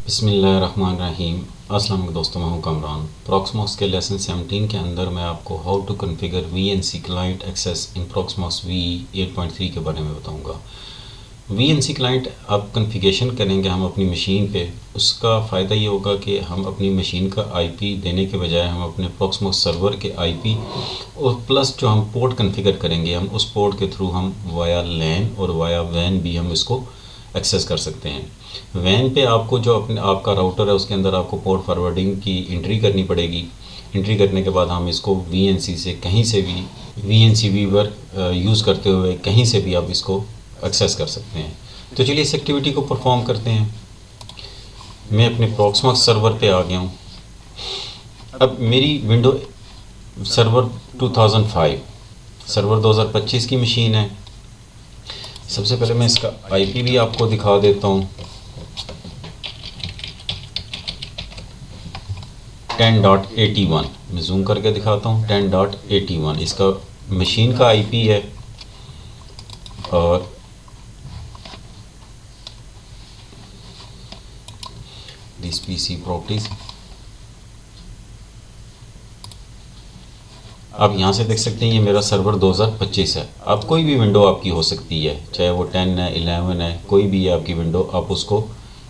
बिस्मिल्लाहिर्रहमानिर्रहीम। अस्सलाम वालेकुम दोस्तों, मैं हूं कमरान। प्रॉक्समॉक्स के लेसन 17 के अंदर मैं आपको how to configure VNC client access in Proxmox VE 8.3 के बारे में बताऊंगा। वीएनसी क्लाइंट आप कॉन्फ़िगरेशन करेंगे हम अपनी मशीन पे, उसका फ़ायदा ये होगा कि हम अपनी मशीन का आईपी देने के बजाय हम अपने प्रॉक्समॉक्स सर्वर के आईपी और प्लस जो हम पोर्ट कॉन्फ़िगर करेंगे हम उस पोर्ट के थ्रू हम वाया लैन और वाया वैन भी हम इसको एक्सेस कर सकते हैं। वैन पे आपको जो अपने आपका राउटर है उसके अंदर आपको पोर्ट फॉरवर्डिंग की एंट्री करनी पड़ेगी। एंट्री करने के बाद हम इसको वीएनसी से कहीं से भी वीएनसी वीवर यूज़ करते हुए कहीं से भी आप इसको एक्सेस कर सकते हैं। तो चलिए इस एक्टिविटी को परफॉर्म करते हैं। मैं अपने प्रॉक्समॉक्स सर्वर पे आ गया हूँ। अब मेरी विंडो सर्वर 2005 सर्वर 2025 की मशीन है। सबसे पहले मैं इसका आईपी भी आपको दिखा देता हूँ। 10.81 मैं जूम करके दिखाता हूँ। 10.81 इसका मशीन का आईपी है। और दिस पीसी प्रॉपर्टीज आप यहाँ से देख सकते हैं, ये मेरा सर्वर 2025 है। अब कोई भी विंडो आपकी हो सकती है, चाहे वो 10 है 11 है, कोई भी है आपकी विंडो, आप उसको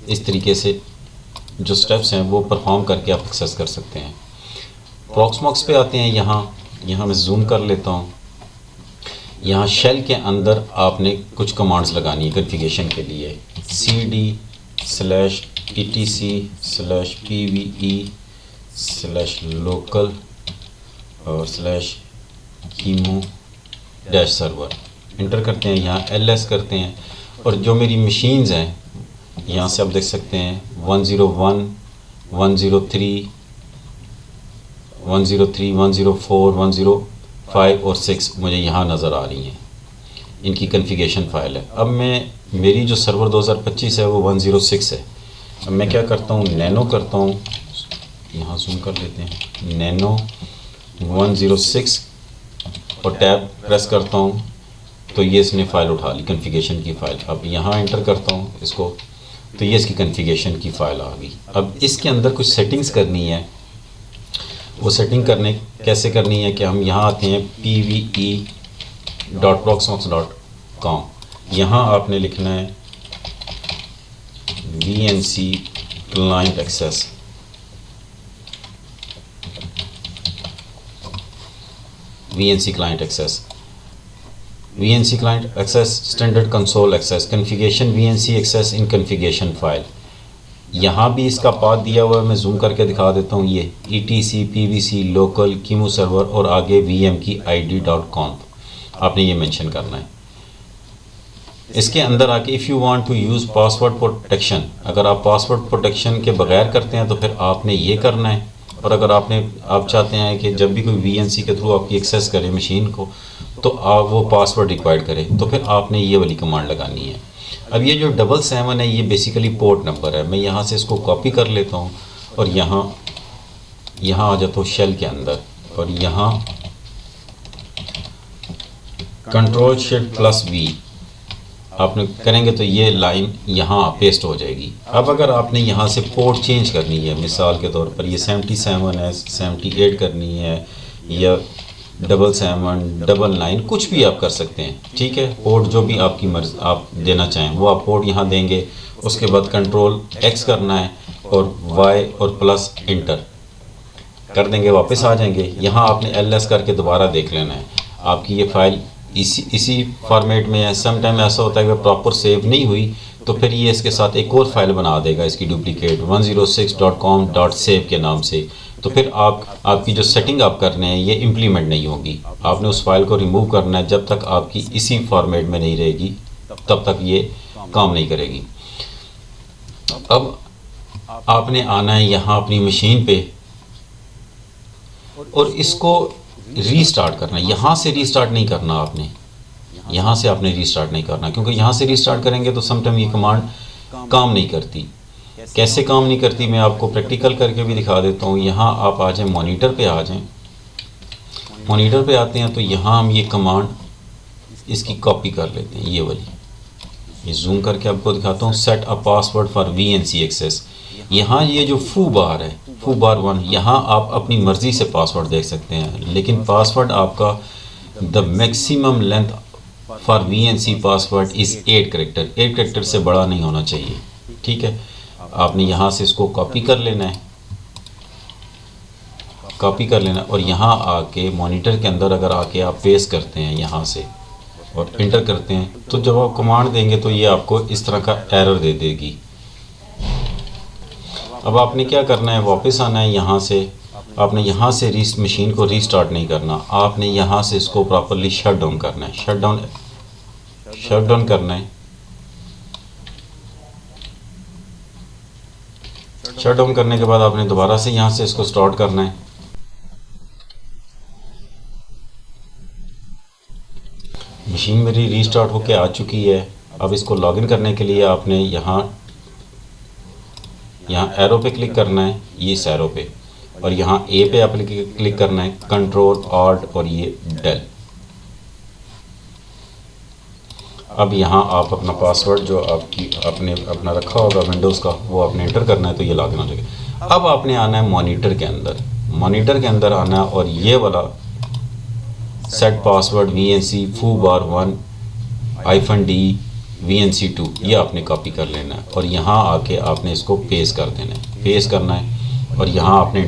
इस तरीके से जो स्टेप्स हैं वो परफॉर्म करके आप एक्सेस कर सकते हैं। प्रॉक्समॉक्स पे आते हैं। यहाँ मैं जूम कर लेता हूँ। यहाँ शेल के अंदर आपने कुछ कमांड्स लगानी है कॉन्फ़िगरेशन के लिए। cd/etc/pve/local और /emo-server इंटर करते हैं। यहाँ ls करते हैं और जो मेरी मशीन्स हैं यहाँ से आप देख सकते हैं 101, 103, 104, 105 और 6 मुझे यहाँ नज़र आ रही हैं। इनकी कॉन्फ़िगरेशन फ़ाइल है। अब मेरी जो सर्वर 2025 है वो 106 है। अब मैं क्या करता हूँ, नैनो करता हूँ। यहाँ जूम कर लेते हैं। नैनो 106 और टैब प्रेस करता हूँ तो ये इसने फ़ाइल उठा ली, कॉन्फ़िगरेशन की फ़ाइल। अब यहाँ एंटर करता हूँ इसको तो ये इसकी कॉन्फ़िगरेशन की फ़ाइल आ गई। अब इसके अंदर कुछ सेटिंग्स करनी है। वो सेटिंग कैसे करनी है कि हम यहाँ आते हैं pve.proxmox.com। यहाँ आपने लिखना है VNC client access. VNC client access, VNC client access standard console access, configuration VNC access in configuration file। यहाँ भी इसका पाथ दिया हुआ है, मैं जूम करके दिखा देता हूँ। ये etc pvc local qimu server और आगे vm की id.conf आपने ये मेंशन करना है। इसके अंदर आके if you want to use password protection, अगर आप पासवर्ड प्रोटेक्शन के बगैर करते हैं तो फिर आपने ये करना है। और अगर आप चाहते हैं कि जब भी कोई वीएनसी के थ्रू आपकी एक्सेस करे मशीन को तो आप वो पासवर्ड रिक्वायर्ड करें तो फिर आपने ये वाली कमांड लगानी है। अब ये जो 777 है ये बेसिकली पोर्ट नंबर है। मैं यहाँ से इसको कॉपी कर लेता हूँ और यहाँ आ जाता हूँ शेल के अंदर और यहाँ Ctrl+Shift+V आपने करेंगे तो ये लाइन यहाँ पेस्ट हो जाएगी। अब अगर आपने यहाँ से पोर्ट चेंज करनी है, मिसाल के तौर पर ये 77 है, 78 करनी है या 7799 कुछ भी आप कर सकते हैं, ठीक है। पोर्ट जो भी आपकी मर्ज़ी आप देना चाहें वो आप पोर्ट यहाँ देंगे। उसके बाद Ctrl+X करना है और Y और प्लस इंटर कर देंगे, वापस आ जाएंगे। यहाँ आपने LS करके दोबारा देख लेना है आपकी ये फ़ाइल इसी फॉर्मेट में है। सम टाइम ऐसा होता है कि प्रॉपर सेव नहीं हुई तो फिर ये इसके साथ एक और फाइल बना देगा इसकी डुप्लीकेट 106.com.save के नाम से। तो फिर आपकी जो सेटिंग आप कर रहे हैं ये इम्प्लीमेंट नहीं होगी। आपने उस फाइल को रिमूव करना है। जब तक आपकी इसी फॉर्मेट में नहीं रहेगी तब तक ये काम नहीं करेगी। अब आपने आना है यहाँ अपनी मशीन पे और इसको रीस्टार्ट करना है। यहाँ से रीस्टार्ट नहीं करना आपने, यहाँ से आपने रीस्टार्ट नहीं करना, क्योंकि यहाँ से रीस्टार्ट करेंगे तो समटाइम ये कमांड काम नहीं करती। कैसे काम नहीं करती मैं आपको प्रैक्टिकल करके भी दिखा देता हूँ। यहाँ आप आ जाएं, मॉनिटर पे आ जाएं। मॉनिटर पे आते हैं तो यहाँ हम ये कमांड इसकी कॉपी कर लेते हैं, ये वाली। ये जूम करके आपको दिखाता हूँ। Set a password for VNC access. यहाँ ये जो फू बार है, फू बार 1, यहाँ आप अपनी मर्ज़ी से पासवर्ड देख सकते हैं, लेकिन पासवर्ड आपका the maximum length for VNC password is 8 character, 8 character से बड़ा नहीं होना चाहिए। ठीक है, आपने यहाँ से इसको कॉपी कर लेना है, कॉपी कर लेना, और यहाँ आके मॉनिटर के अंदर अगर आके आप पेस्ट करते हैं यहाँ से और इंटर करते हैं, तो जब आप कमांड देंगे तो ये आपको इस तरह का एरर दे देगी। अब आपने क्या करना है, वापस आना है यहाँ से, आपने यहाँ से मशीन को रीस्टार्ट नहीं करना, आपने यहाँ से इसको प्रॉपरली शट डाउन करना है, शट डाउन करना है। शट डाउन करने के बाद आपने दोबारा से यहाँ से इसको स्टार्ट करना है। मशीन मेरी रीस्टार्ट होके आ चुकी है। अब इसको लॉगिन करने के लिए आपने यहाँ एरो पे क्लिक करना है, ये इस एरो पे, और यहाँ ए पे आपने क्लिक करना है, कंट्रोल ऑल्ट और ये डेल। अब यहाँ आप अपना पासवर्ड जो आपने अपना रखा होगा विंडोज़ का, वो आपने एंटर करना है, तो ये लॉगिन हो जाएगा। अब आपने आना है मॉनिटर के अंदर, मॉनिटर के अंदर आना है और ये वाला सेट पासवर्ड VNC फू बार 1-D VNC2 ये आपने कॉपी कर लेना है और यहाँ आके आपने इसको पेस्ट कर देना है, पेस्ट करना है, और यहाँ आपने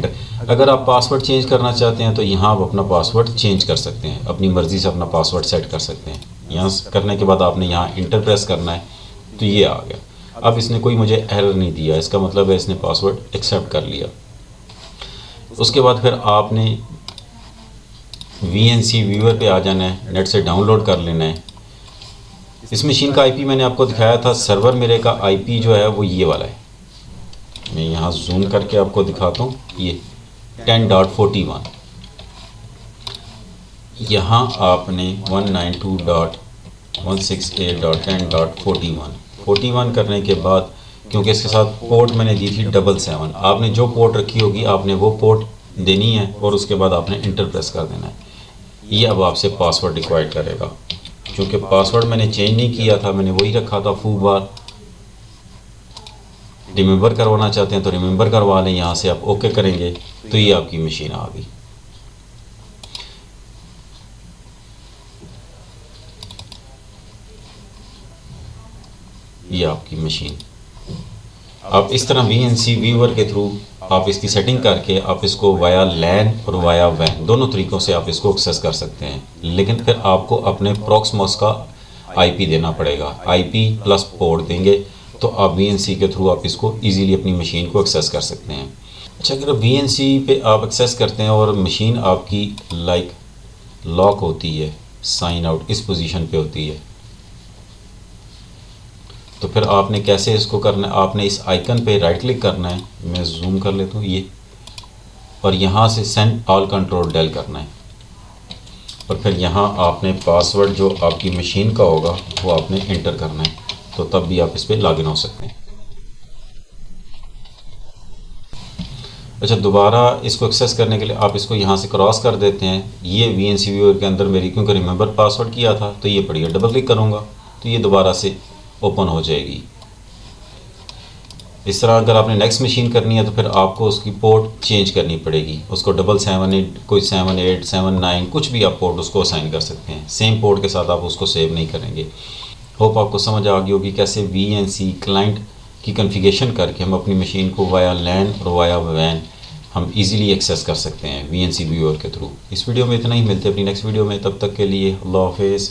अगर आप पासवर्ड चेंज करना चाहते हैं तो यहाँ आप अपना पासवर्ड चेंज कर सकते हैं, अपनी मर्ज़ी से अपना पासवर्ड सेट कर सकते हैं। यहाँ करने के बाद आपने यहाँ इंटर प्रेस करना है, तो ये आ गया। अब इसने कोई मुझे एरर नहीं दिया, इसका मतलब है इसने पासवर्ड एक्सेप्ट कर लिया। उसके बाद फिर आपने VNC व्यूअर पे आ जाना है, नेट से डाउनलोड कर लेना है। इस मशीन का IP मैंने आपको दिखाया था, सर्वर मेरे का IP जो है वो ये वाला है, मैं यहाँ जूम करके आपको दिखाता हूँ, ये 10.41। यहाँ आपने 192.168.10.41 करने के बाद, क्योंकि इसके साथ पोर्ट मैंने दी थी 777, आपने जो पोर्ट रखी होगी आपने वो पोर्ट देनी है और उसके बाद आपने इंटर प्रेस कर देना है। ये अब आपसे पासवर्ड रिक्वायर्ड करेगा, क्योंकि पासवर्ड मैंने चेंज नहीं किया था, मैंने वही रखा था फू बार। रिमेंबर करवाना चाहते हैं तो रिमेंबर करवा लें, यहाँ से आप ओके करेंगे तो ये आपकी मशीन आ गई। ये आपकी मशीन। आप इस तरह VNC व्यूअर के थ्रू आप इसकी सेटिंग करके आप इसको वाया लैन और वाया वैन दोनों तरीक़ों से आप इसको एक्सेस कर सकते हैं, लेकिन फिर आपको अपने प्रॉक्समॉस का IP देना पड़ेगा। IP प्लस पोर्ट देंगे तो आप VNC के थ्रू आप इसको इजीली अपनी मशीन को एक्सेस कर सकते हैं। अच्छा, अगर VNC पे आप एक्सेस करते हैं और मशीन आपकी लॉक होती है, साइन आउट इस पोजीशन पे होती है, तो फिर आपने कैसे इसको करना है, आपने इस आइकन पे राइट क्लिक करना है, मैं जूम कर लेता हूँ ये, और यहाँ से सेंड ऑल कंट्रोल डेल करना है, और फिर यहाँ आपने पासवर्ड जो आपकी मशीन का होगा वो आपने इंटर करना है, तो तब भी आप इस पर लॉगिन हो सकते हैं। अच्छा, दोबारा इसको एक्सेस करने के लिए आप इसको यहाँ से क्रॉस कर देते हैं। ये VNC व्यूअर के अंदर मेरी, क्योंकि रिमेंबर पासवर्ड किया था तो ये पढ़िए, डबल क्लिक करूँगा तो ये दोबारा से ओपन हो जाएगी। इस तरह अगर आपने नेक्स्ट मशीन करनी है तो फिर आपको उसकी पोर्ट चेंज करनी पड़ेगी, उसको 778 कोई 78 79 कुछ भी आप पोर्ट उसको असाइन कर सकते हैं, सेम पोर्ट के साथ आप उसको सेव नहीं करेंगे। होप आपको समझ आ गई होगी कैसे VNC क्लाइंट की कॉन्फ़िगरेशन करके हम अपनी मशीन को वाया लैन और वाया वैन हम इजीली एक्सेस कर सकते हैं VNC व्यूअर के थ्रू। इस वीडियो में इतना ही, मिलते हैं अपनी नेक्स्ट वीडियो में, तब तक के लिए अल्लाह हाफिज़।